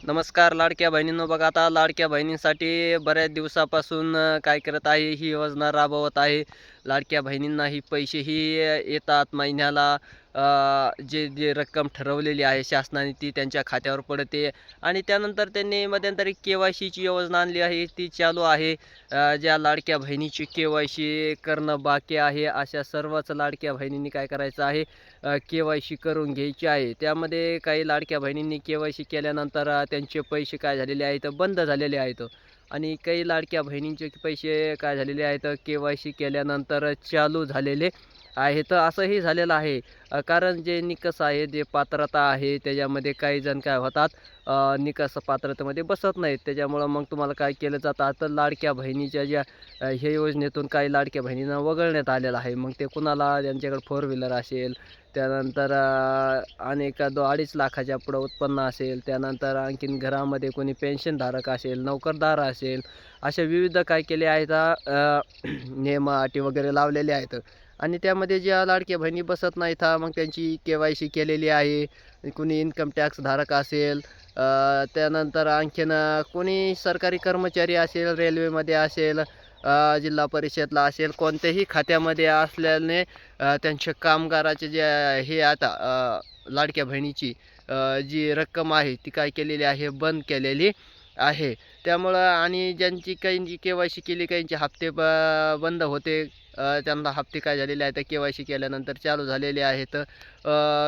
नमस्कार लाडक्या बहिणींनो, बघा आता लाडक्या बहिणींसाठी बऱ्याच दिवसापासून काय करत आहे, ही योजना राबवत आहे. लाडक्या बहिणींना ही पैसेही येतात महिन्याला. जे जे रक्कम ठरवलेली आहे शासनाने ती त्यांच्या खात्यावर पडते. आणि त्यानंतर त्यांनी मध्यंतरी के-वाय-सीची योजना आणली आहे, ती चालू आहे. ज्या लाडक्या बहिणीची के-वाय-सी करणं बाकी आहे अशा सर्वच लाडक्या बहिणींनी काय करायचं आहे, के-वाय-सी करून घ्यायची आहे. त्यामध्ये काही लाडक्या बहिणींनी के-वाय-सी केल्यानंतर त्यांचे पैसे काय झालेले आहेत, बंद झालेले आहेत. आणि काही लाडक्या बहिणींचे पैसे काय झालेले आहेत, के-वाय-सी केल्यानंतर चालू झालेले आहेत. असंही झालेलं आहे. कारण जे निकष आहे, जे पात्रता आहे, त्याच्यामध्ये काही जण काय होतात, निकष पात्रतेमध्ये बसत नाहीत. त्याच्यामुळं मग तुम्हाला काय केलं जातं, आता लाडक्या बहिणीच्या ज्या ह्या योजनेतून काही लाडक्या बहिणींना वगळण्यात आलेलं आहे. मग ते कुणाला ज्यांच्याकडे फोर व्हीलर असेल, त्यानंतर अनेक 2.5 लाखाच्या पुढं उत्पन्न असेल, त्यानंतर आणखीन घरामध्ये कोणी पेन्शनधारक असेल, नोकरदार असेल, अशा विविध काय केले आहेत, नियम अटी वगैरे लावलेले आहेत. आणि त्यामध्ये ज्या लाडक्या बहिणी बसत नाहीत, मग त्यांची के-वाय-सी केलेली आहे. कोणी इन्कम टॅक्स धारक असेल, त्यानंतर आणखीन कोणी सरकारी कर्मचारी असेल, रेल्वेमध्ये असेल, जिल्हा परिषदला असेल, कोणत्याही खात्यामध्ये असल्याने त्यांच्या कामगाराचे जे हे आता लाडक्या बहिणीची जी रक्कम आहे ती काय केलेली आहे, बंद केलेली आहे. त्यामुळं आणि ज्यांची काहींची के-वाय-सी केली, काहींचे हप्ते बंद होते. त्यांना हप्ते काय झालेले आहेत, के-वाय-सी केल्यानंतर चालू झालेले आहेत.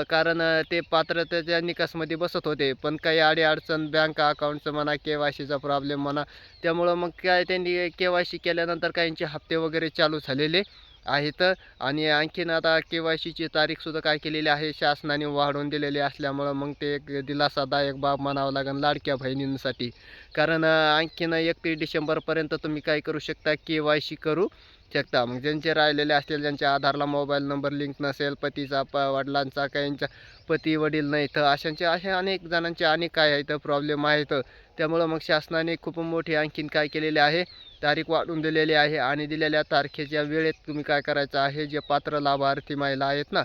कारण ते पात्रतेच्या निकषामध्ये बसत होते, पण काही अडी-अडचण बँक अकाउंटचं म्हणा, के-वाय-सीचा प्रॉब्लेम म्हणा, त्यामुळं मग काय त्यांनी के-वाय-सी केल्यानंतर काहींचे हप्ते वगैरे चालू झालेले आहेत. आणि आणखीन आता के-वाय-सीची तारीखसुद्धा काय केलेली आहे, शासनाने वाढवून दिलेली असल्यामुळं मग ते एक दिलासादायक बाब म्हणावं लागेल लाडक्या बहिणींसाठी. कारण आणखीन 31 डिसेंबरपर्यंत तुम्ही काय करू शकता, के-वाय-सी करू शकता. मग ज्यांचे राहिलेले असतील, ज्यांच्या आधारला मोबाईल नंबर लिंक नसेल, पतीचा वडिलांचा, काहींच्या पती वडील नाहीत, असे अनेक जणांचे अनेक काय आहेत प्रॉब्लेम आहेत. त्यामुळं मग शासनाने खूप मोठी आणखीन काय केलेले आहे, तारीख वाढवून दिलेली आहे. आणि दिलेल्या तारखेच्या वेळेत तुम्ही काय करायचं आहे, जे पात्र लाभार्थी महिला आहेत ना,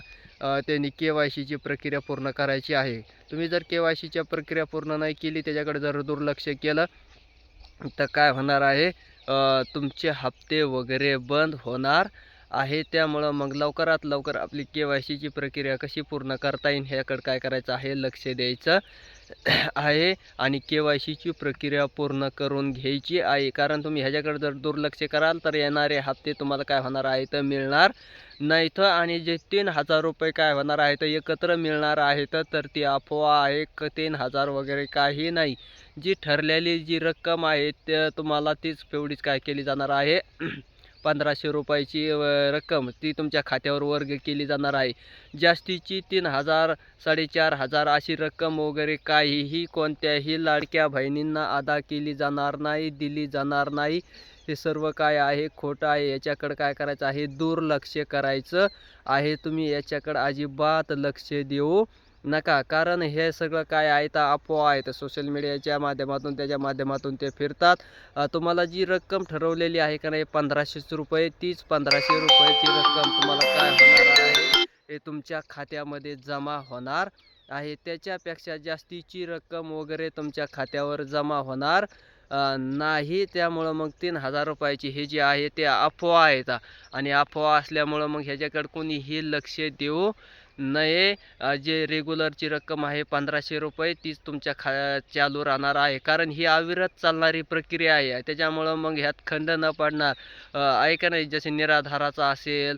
त्यांनी के-वाय-सीची प्रक्रिया पूर्ण करायची आहे. तुम्ही जर के-वाय-सीची प्रक्रिया पूर्ण नाही केली, त्याच्याकडे जर दुर्लक्ष केलं, तर काय होणार आहे, तुमचे हप्ते वगैरे बंद होणार आहे. त्यामुळं मग लवकरात लवकर आपली के-वाय-सीची प्रक्रिया कशी पूर्ण करता येईल ह्याकडे काय करायचं आहे, लक्ष द्यायचं आहे. आणि के-वाय-सीची प्रक्रिया पूर्ण करून घ्यायची आहे. कारण तुम्ही ह्याच्याकडे जर दुर्लक्ष कराल, तर येणारे हप्ते तुम्हाला काय होणार आहेत, मिळणार नाहीत. आणि जे 3,000 रुपये काय होणार आहेत, एकत्र मिळणार आहेत, तर ती अफवा आहे. 3,000 वगैरे काही नाही. जी ठरलेली जी रक्कम आहे, त्या तुम्हाला तीच तेवढीच काय केली जाणार आहे, 1,500 रुपयाची रक्कम ती तुमच्या खात्यावर वर्ग केली जाणार आहे. जास्तीची 3,000 4,500 अशी रक्कम वगैरे काहीही कोणत्याही लाडक्या बहिणींना अदा केली जाणार नाही, दिली जाणार नाही. हे सर्व काय आहे, खोटं आहे. याच्याकडं काय करायचं आहे, दुर्लक्ष करायचं आहे. तुम्ही याच्याकडं अजिबात लक्ष देऊ नका. कारण हे सगळं काय आहे, तर अफवा आहेत. सोशल मीडियाच्या माध्यमातून, त्याच्या माध्यमातून ते फिरतात. तुम्हाला जी रक्कम ठरवलेली आहे का नाही, 1,500 रुपये, तीच 1,500 रुपयाची रक्कम तुम्हाला काय होणार आहे, हे तुमच्या खात्यामध्ये जमा होणार आहे. त्याच्यापेक्षा जास्तीची रक्कम वगैरे तुमच्या खात्यावर जमा होणार नाही. त्यामुळं मग 3,000 रुपयाची हे जे आहे ते अफवा आहेत. आणि अफवा असल्यामुळं मग ह्याच्याकडे कोणीही लक्ष देऊ नये. जे रेग्युलरची रक्कम आहे 1,500 रुपये, तीच तुमच्या चालू राहणार आहे. कारण ही अविरत चालणारी प्रक्रिया आहे. त्याच्यामुळं मग ह्यात खंड न पडणार. आहे का नाही, जसे निराधाराचा असेल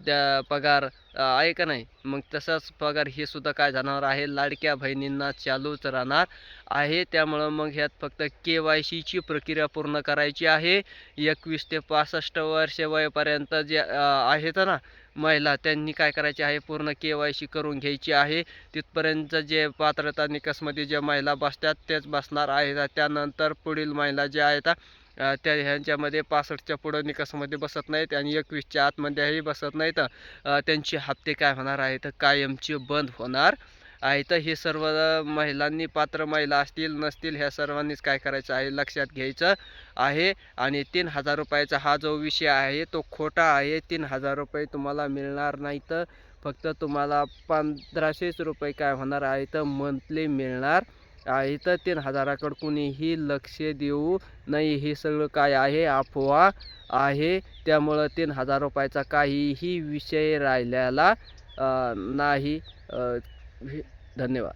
त्या पगार, आहे का नाही, मग तसाच पगार हे सुद्धा काय जाणार आहे, लाडक्या बहिणींना चालूच राहणार आहे. त्यामुळं मग ह्यात फक्त के-वाय-सीची प्रक्रिया पूर्ण करायची आहे. 21 ते 65 वर्ष वयापर्यंत जे आहेत ना महिला, त्यांनी काय करायचे आहे, पूर्ण के-वाय-सी करून घ्यायची आहे. तिथपर्यंत जे पात्रता निकषमध्ये ज्या महिला बसतात तेच बसणार आहेत. त्यानंतर पुढील महिला ज्या आहेत, त्या ह्यांच्यामध्ये 65च्या पुढं निकषामध्ये बसत नाहीत आणि 21च्या आतमध्येही बसत नाहीत. त्यांचे हप्ते काय होणार आहेत, कायमचे बंद होणार आहेत. हे सर्व महिलांनी, पात्र महिला असतील नसतील, ह्या सर्वांनीच काय करायचं आहे, लक्षात घ्यायचं आहे. आणि 3,000 रुपयाचा हा जो विषय आहे तो खोटा आहे. 3,000 रुपये तुम्हाला मिळणार नाहीत. फक्त तुम्हाला 1,500 रुपये काय होणार आहेत, मंथली मिळणार इथं 3,000कडे कुणीही लक्ष देऊ नये. हे सगळं काय आहे, अफवा आहे. त्यामुळं 3,000 रुपयाचा काहीही विषय राहिलेला नाही. धन्यवाद.